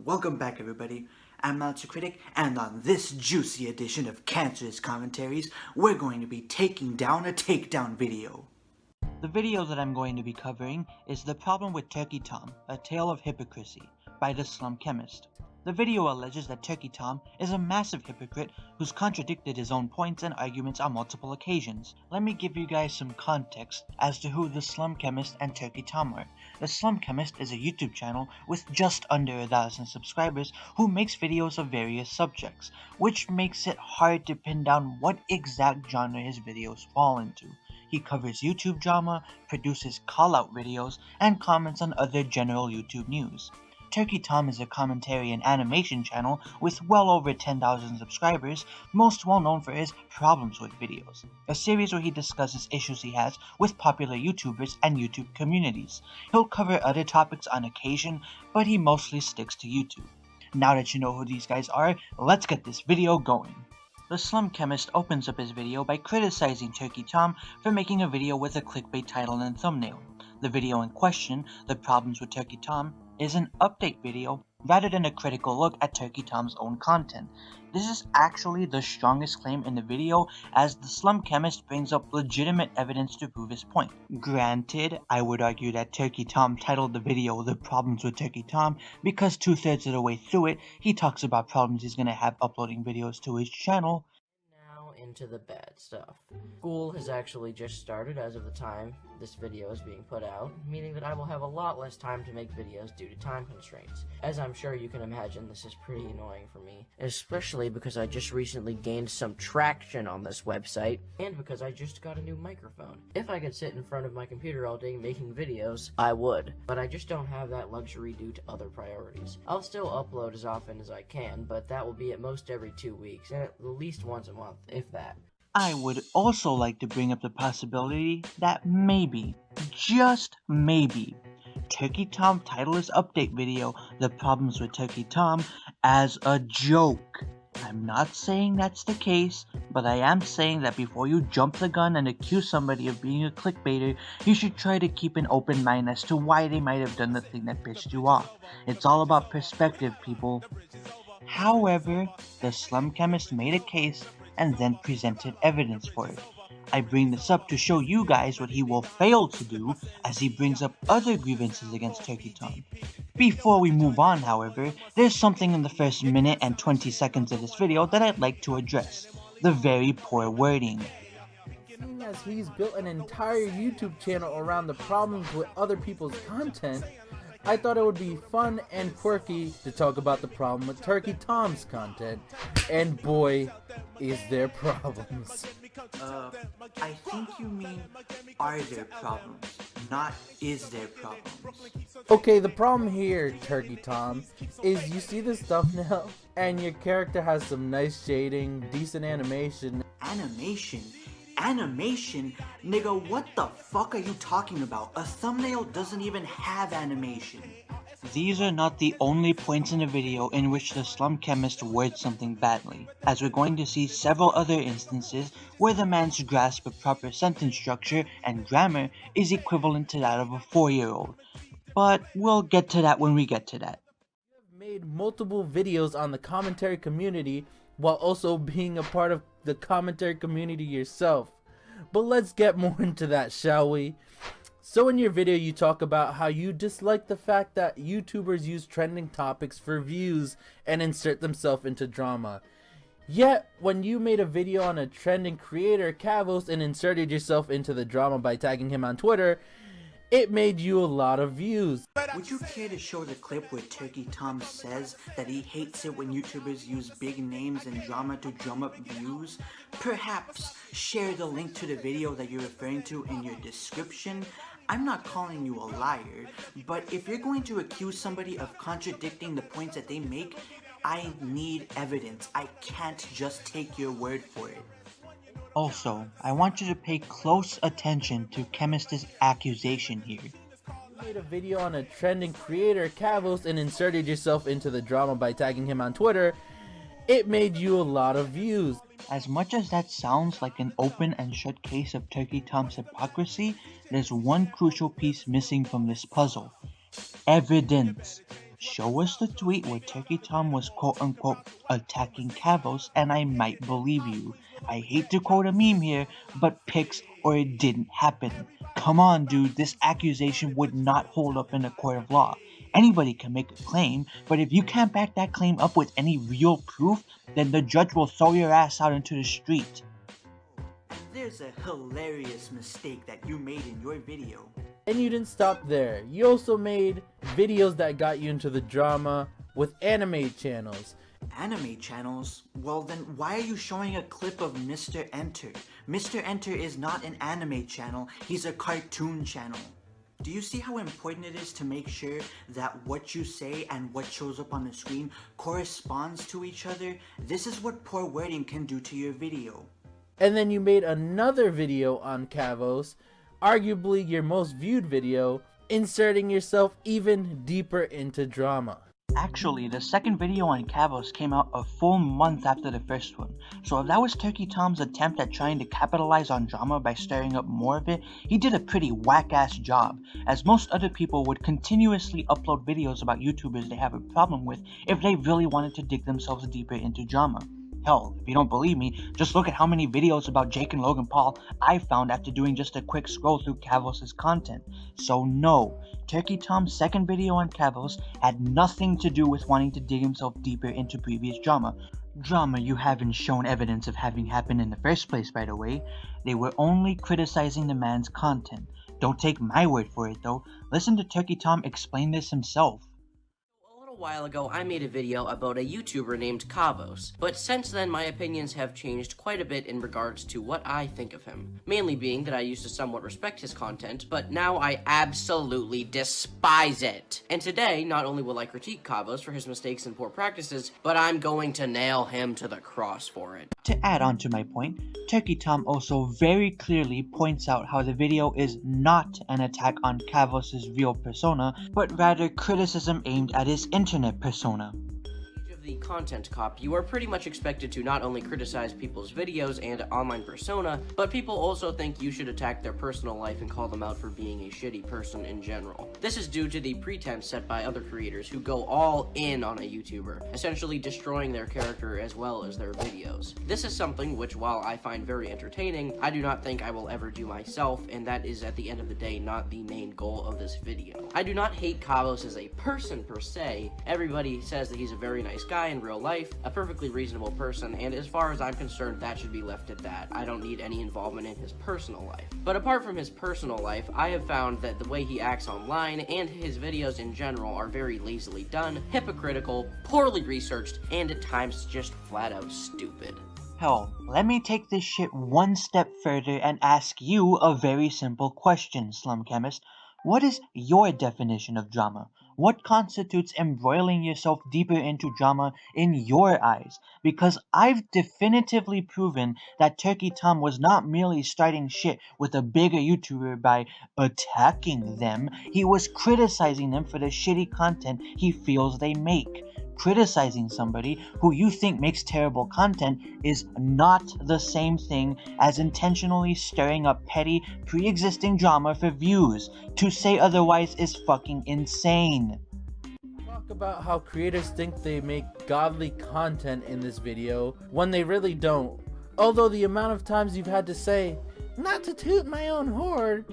Welcome back, everybody. I'm Monster Critic, and on this juicy edition of Cancerous Commentaries, we're going to be taking down a takedown video. The video that I'm going to be covering is The Problem with Turkey Tom, A Tale of Hypocrisy, by the Slum Chemist. The video alleges that Turkey Tom is a massive hypocrite who's contradicted his own points and arguments on multiple occasions. Let me give you guys some context as to who the Slum Chemist and Turkey Tom are. The Slum Chemist is a YouTube channel with just under 1,000 subscribers who makes videos of various subjects, which makes it hard to pin down what exact genre his videos fall into. He covers YouTube drama, produces call-out videos, and comments on other general YouTube news. Turkey Tom is a commentary and animation channel with well over 10,000 subscribers, most well known for his Problems with videos, a series where he discusses issues he has with popular YouTubers and YouTube communities. He'll cover other topics on occasion, but he mostly sticks to YouTube. Now that you know who these guys are, let's get this video going. The Slum Chemist opens up his video by criticizing Turkey Tom for making a video with a clickbait title and thumbnail. The video in question, The Problems with Turkey Tom, is an update video rather than a critical look at Turkey Tom's own content. This is actually the strongest claim in the video, as the Slum Chemist brings up legitimate evidence to prove his point. Granted, I would argue that Turkey Tom titled the video The Problems with Turkey Tom because 2/3 of the way through it, he talks about problems he's gonna have uploading videos to his channel. Into the bad stuff. School has actually just started as of the time this video is being put out, meaning that I will have a lot less time to make videos due to time constraints. As I'm sure you can imagine, this is pretty annoying for me, especially because I just recently gained some traction on this website, and because I just got a new microphone. If I could sit in front of my computer all day making videos, I would, but I just don't have that luxury due to other priorities. I'll still upload as often as I can, but that will be at most every 2 weeks, and at least once a month, if that. I would also like to bring up the possibility that maybe, just maybe, Turkey Tom titled his update video, The Problems with Turkey Tom, as a joke. I'm not saying that's the case, but I am saying that before you jump the gun and accuse somebody of being a clickbaiter, you should try to keep an open mind as to why they might have done the thing that pissed you off. It's all about perspective, people. However, the Slum Chemist made a case and then presented evidence for it. I bring this up to show you guys what he will fail to do as he brings up other grievances against Turkey Tom. Before we move on, however, there's something in the first minute and 20 seconds of this video that I'd like to address. The very poor wording. Seeing as he's built an entire YouTube channel around the problems with other people's content, I thought it would be fun and quirky to talk about the problem with Turkey Tom's content, and boy, is there problems. I think you mean, are there problems, not is there problems. Okay, the problem here, Turkey Tom, is you see this thumbnail, and your character has some nice shading, decent animation. Animation? Nigga, what the fuck are you talking about? A thumbnail doesn't even have animation. These are not the only points in the video in which the Slum Chemist words something badly, as we're going to see several other instances where the man's grasp of proper sentence structure and grammar is equivalent to that of a 4-year-old. But we'll get to that when we get to that. You have made multiple videos on the commentary community while also being a part of the commentary community yourself. But let's get more into that, shall we? So in your video you talk about how you dislike the fact that YouTubers use trending topics for views and insert themselves into drama. Yet, when you made a video on a trending creator, Cancerous, and inserted yourself into the drama by tagging him on Twitter, it made you a lot of views. Would you care to show the clip where Turkey Tom says that he hates it when YouTubers use big names and drama to drum up views? Perhaps share the link to the video that you're referring to in your description. I'm not calling you a liar, but if you're going to accuse somebody of contradicting the points that they make, I need evidence. I can't just take your word for it. Also, I want you to pay close attention to Chemist's accusation here. You made a video on a trending creator, Cancerous, and inserted yourself into the drama by tagging him on Twitter. It made you a lot of views. As much as that sounds like an open and shut case of Turkey Tom's hypocrisy, there's one crucial piece missing from this puzzle. Evidence. Show us the tweet where Turkey Tom was quote-unquote attacking Kavos and I might believe you. I hate to quote a meme here, but pics or it didn't happen. Come on, dude, this accusation would not hold up in a court of law. Anybody can make a claim, but if you can't back that claim up with any real proof, then the judge will throw your ass out into the street. There's a hilarious mistake that you made in your video. And you didn't stop there. You also made videos that got you into the drama with anime channels. Anime channels? Well then why are you showing a clip of Mr. Enter? Mr. Enter is not an anime channel, he's a cartoon channel. Do you see how important it is to make sure that what you say and what shows up on the screen corresponds to each other? This is what poor wording can do to your video. And then you made another video on Kavos, arguably your most viewed video, inserting yourself even deeper into drama. Actually, the second video on Kavos came out a full month after the first one, so if that was Turkey Tom's attempt at trying to capitalize on drama by stirring up more of it, he did a pretty whack-ass job, as most other people would continuously upload videos about YouTubers they have a problem with if they really wanted to dig themselves deeper into drama. Hell, if you don't believe me, just look at how many videos about Jake and Logan Paul I found after doing just a quick scroll through Kavos' content. So no, Turkey Tom's second video on Kavos had nothing to do with wanting to dig himself deeper into previous drama. Drama you haven't shown evidence of having happened in the first place, by the way. They were only criticizing the man's content. Don't take my word for it though, listen to Turkey Tom explain this himself. A while ago, I made a video about a YouTuber named Kavos, but since then my opinions have changed quite a bit in regards to what I think of him. Mainly being that I used to somewhat respect his content, but now I absolutely despise it. And today, not only will I critique Kavos for his mistakes and poor practices, but I'm going to nail him to the cross for it. To add on to my point, Turkey Tom also very clearly points out how the video is not an attack on Kavos' real persona, but rather criticism aimed at his internet persona. The content cop, you are pretty much expected to not only criticize people's videos and online persona, but people also think you should attack their personal life and call them out for being a shitty person in general. This is due to the pretense set by other creators who go all in on a YouTuber, essentially destroying their character as well as their videos. This is something which, while I find very entertaining, I do not think I will ever do myself, and that is at the end of the day not the main goal of this video. I do not hate Kavos as a person per se. Everybody says that he's a very nice guy in real life, a perfectly reasonable person, and as far as I'm concerned, that should be left at that. I don't need any involvement in his personal life. But apart from his personal life, I have found that the way he acts online and his videos in general are very lazily done, hypocritical, poorly researched, and at times just flat out stupid. Hell, let me take this shit one step further and ask you a very simple question, Slum Chemist. What is your definition of drama? What constitutes embroiling yourself deeper into drama in your eyes? Because I've definitively proven that Turkey Tom was not merely starting shit with a bigger YouTuber by attacking them, he was criticizing them for the shitty content he feels they make. Criticizing somebody who you think makes terrible content is not the same thing as intentionally stirring up petty, pre-existing drama for views. To say otherwise is fucking insane. Talk about how creators think they make godly content in this video when they really don't. Although the amount of times you've had to say, "Not to toot my own horn,"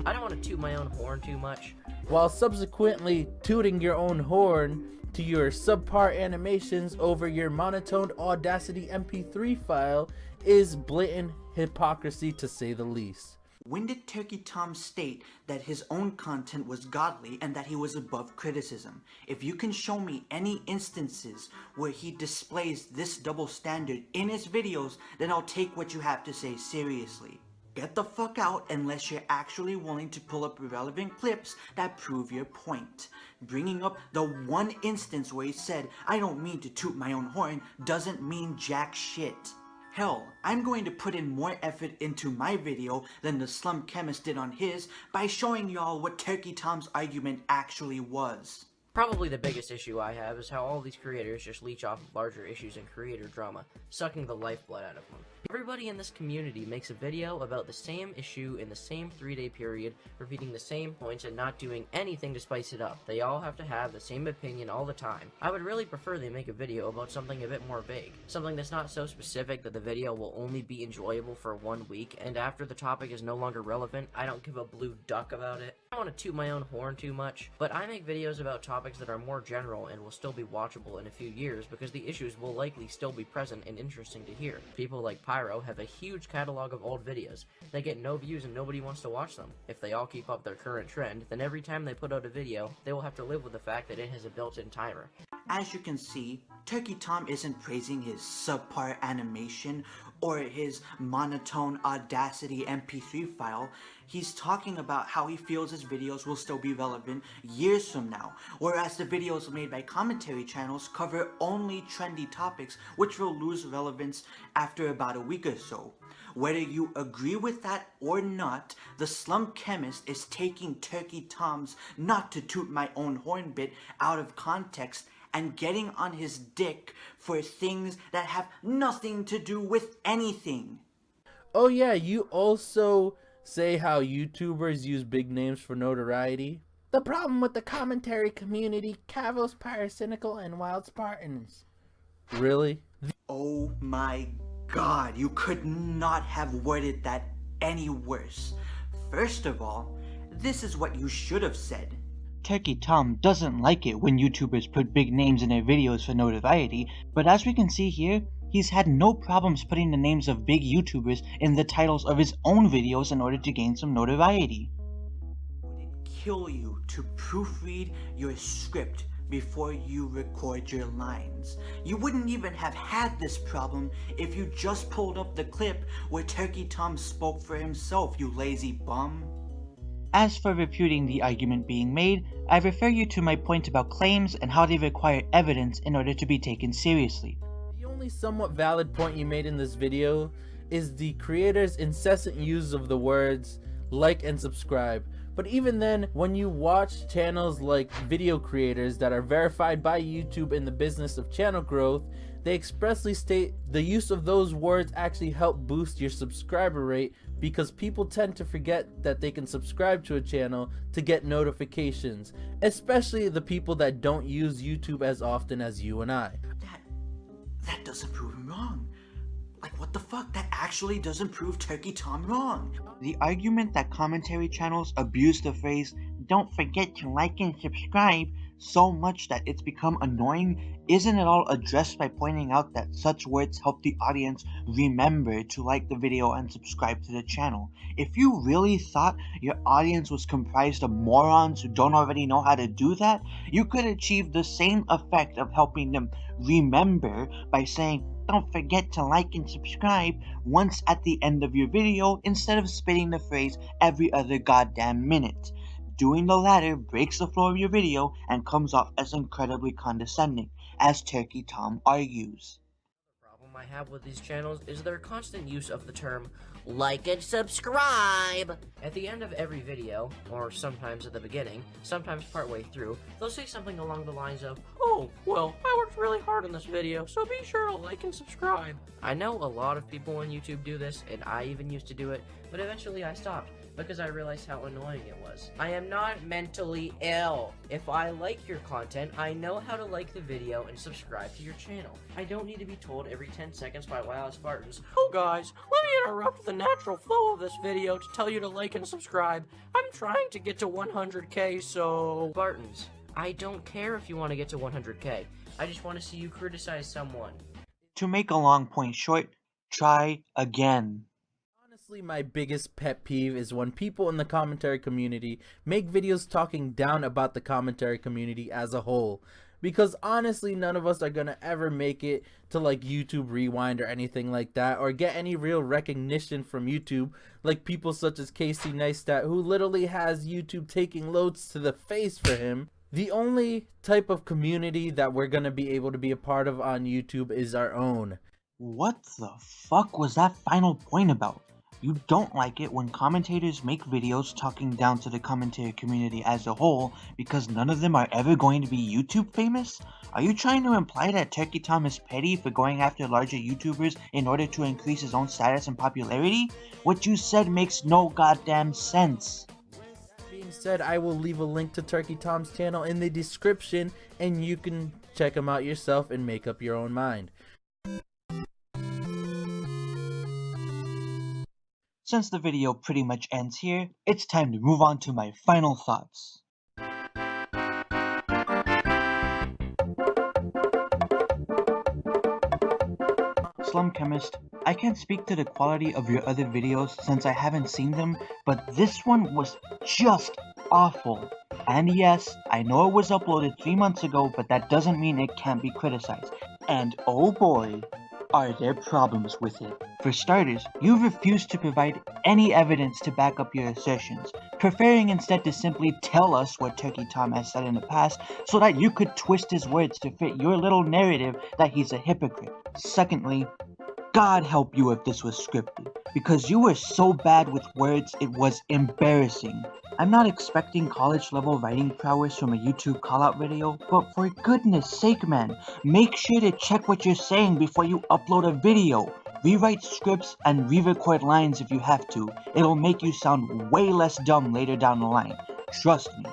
I don't want to toot my own horn too much. while subsequently tooting your own horn to your subpar animations over your monotoned Audacity MP3 file is blatant hypocrisy to say the least. When did Turkey Tom state that his own content was godly and that he was above criticism? If you can show me any instances where he displays this double standard in his videos, then I'll take what you have to say seriously. Get the fuck out unless you're actually willing to pull up relevant clips that prove your point. Bringing up the one instance where he said, "I don't mean to toot my own horn," doesn't mean jack shit. Hell, I'm going to put in more effort into my video than the Slum Chemist did on his by showing y'all what Turkey Tom's argument actually was. Probably the biggest issue I have is how all these creators just leech off of larger issues and creator drama, sucking the lifeblood out of them. Everybody in this community makes a video about the same issue in the same 3-day period, repeating the same points and not doing anything to spice it up. They all have to have the same opinion all the time. I would really prefer they make a video about something a bit more vague. Something that's not so specific that the video will only be enjoyable for 1 week, and after the topic is no longer relevant, I don't give a blue duck about it. I don't want to toot my own horn too much, but I make videos about topics that are more general and will still be watchable in a few years because the issues will likely still be present and interesting to hear. People like Pyro have a huge catalog of old videos. They get no views and nobody wants to watch them. If they all keep up their current trend, then every time they put out a video, they will have to live with the fact that it has a built-in timer. As you can see, Turkey Tom isn't praising his subpar animation or his monotone Audacity MP3 file. He's talking about how he feels his videos will still be relevant years from now, whereas the videos made by commentary channels cover only trendy topics which will lose relevance after about a week or so. Whether you agree with that or not, the Slum Chemist is taking Turkey Tom's not to toot my own horn bit out of context and getting on his dick for things that have nothing to do with anything. Oh yeah, you also say how YouTubers use big names for notoriety. The problem with the commentary community, Cavos, Pyrocynical, and Wild Spartans. Really? Oh my god, you could not have worded that any worse. First of all, this is what you should have said. Turkey Tom doesn't like it when YouTubers put big names in their videos for notoriety, but as we can see here, he's had no problems putting the names of big YouTubers in the titles of his own videos in order to gain some notoriety. Would it kill you to proofread your script before you record your lines? You wouldn't even have had this problem if you just pulled up the clip where Turkey Tom spoke for himself, you lazy bum. As for refuting the argument being made, I refer you to my point about claims and how they require evidence in order to be taken seriously. The only somewhat valid point you made in this video is the creator's incessant use of the words like and subscribe. But even then, when you watch channels like video creators that are verified by YouTube in the business of channel growth, they expressly state the use of those words actually help boost your subscriber rate because people tend to forget that they can subscribe to a channel to get notifications, especially the people that don't use YouTube as often as you and I. That doesn't prove him wrong. Like, what the fuck? That actually doesn't prove Turkey Tom wrong. The argument that commentary channels abuse the phrase, "don't forget to like and subscribe," so much that it's become annoying isn't at all addressed by pointing out that such words help the audience remember to like the video and subscribe to the channel. If you really thought your audience was comprised of morons who don't already know how to do that, you could achieve the same effect of helping them remember by saying, "don't forget to like and subscribe" once at the end of your video instead of spitting the phrase every other goddamn minute. Doing the latter breaks the flow of your video and comes off as incredibly condescending, as Turkey Tom argues. The problem I have with these channels is their constant use of the term like and subscribe. At the end of every video, or sometimes at the beginning, sometimes partway through, they'll say something along the lines of, "Oh, well, I worked really hard on this video, so be sure to like and subscribe." I know a lot of people on YouTube do this, and I even used to do it, but eventually I stopped because I realized how annoying it was. I am not mentally ill. If I like your content, I know how to like the video and subscribe to your channel. I don't need to be told every 10 seconds by Wild Spartans, "Oh guys, let me interrupt the natural flow of this video to tell you to like and subscribe. I'm trying to get to 100k, so..." Spartans, I don't care if you want to get to 100k. I just want to see you criticize someone. To make a long point short, try again. Honestly, my biggest pet peeve is when people in the commentary community make videos talking down about the commentary community as a whole. Because honestly, none of us are gonna ever make it to like YouTube Rewind or anything like that, or get any real recognition from YouTube, like people such as Casey Neistat, who literally has YouTube taking loads to the face for him. The only type of community that we're gonna be able to be a part of on YouTube is our own. What the fuck was that final point about? You don't like it when commentators make videos talking down to the commentary community as a whole because none of them are ever going to be YouTube famous? Are you trying to imply that Turkey Tom is petty for going after larger YouTubers in order to increase his own status and popularity? What you said makes no goddamn sense. That being said, I will leave a link to Turkey Tom's channel in the description and you can check him out yourself and make up your own mind. Since the video pretty much ends here, it's time to move on to my final thoughts. Slum Chemist, I can't speak to the quality of your other videos since I haven't seen them, but this one was just awful. And yes, I know it was uploaded 3 months ago, but that doesn't mean it can't be criticized. And oh boy, are there problems with it. For starters, you refuse to provide any evidence to back up your assertions, preferring instead to simply tell us what Turkey Tom has said in the past so that you could twist his words to fit your little narrative that he's a hypocrite. Secondly, God help you if this was scripted, because you were so bad with words it was embarrassing. I'm not expecting college level writing prowess from a YouTube callout video, but for goodness sake man, make sure to check what you're saying before you upload a video. Rewrite scripts and re-record lines if you have to. It'll make you sound way less dumb later down the line. Trust me.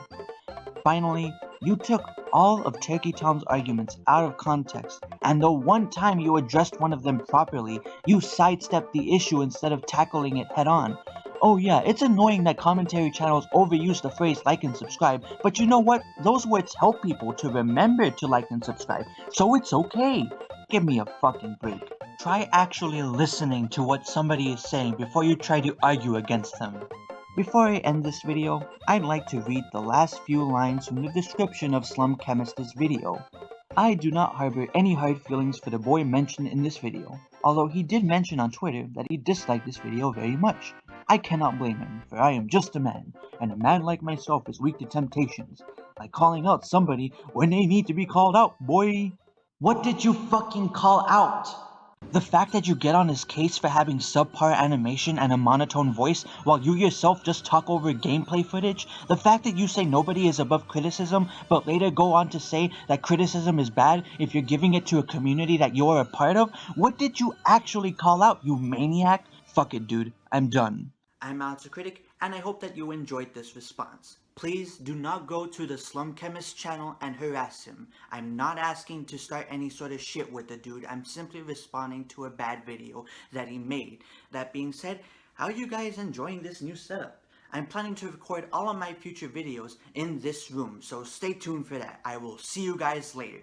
Finally, you took all of Turkey Tom's arguments out of context, and the one time you addressed one of them properly, you sidestepped the issue instead of tackling it head on. Oh yeah, it's annoying that commentary channels overuse the phrase like and subscribe, but you know what? Those words help people to remember to like and subscribe, so it's okay. Give me a fucking break. Try actually listening to what somebody is saying before you try to argue against them. Before I end this video, I'd like to read the last few lines from the description of Slum Chemist's video. I do not harbor any hard feelings for the boy mentioned in this video, although he did mention on Twitter that he disliked this video very much. I cannot blame him, for I am just a man, and a man like myself is weak to temptations, like calling out somebody when they need to be called out, boy. What did you fucking call out? The fact that you get on his case for having subpar animation and a monotone voice while you yourself just talk over gameplay footage, the fact that you say nobody is above criticism but later go on to say that criticism is bad if you're giving it to a community that you're a part of, what did you actually call out, you maniac? Fuck it dude, I'm done. I'm Alex Critic, and I hope that you enjoyed this response. Please do not go to the Slum Chemist channel and harass him. I'm not asking to start any sort of shit with the dude. I'm simply responding to a bad video that he made. That being said, how are you guys enjoying this new setup? I'm planning to record all of my future videos in this room, so stay tuned for that. I will see you guys later.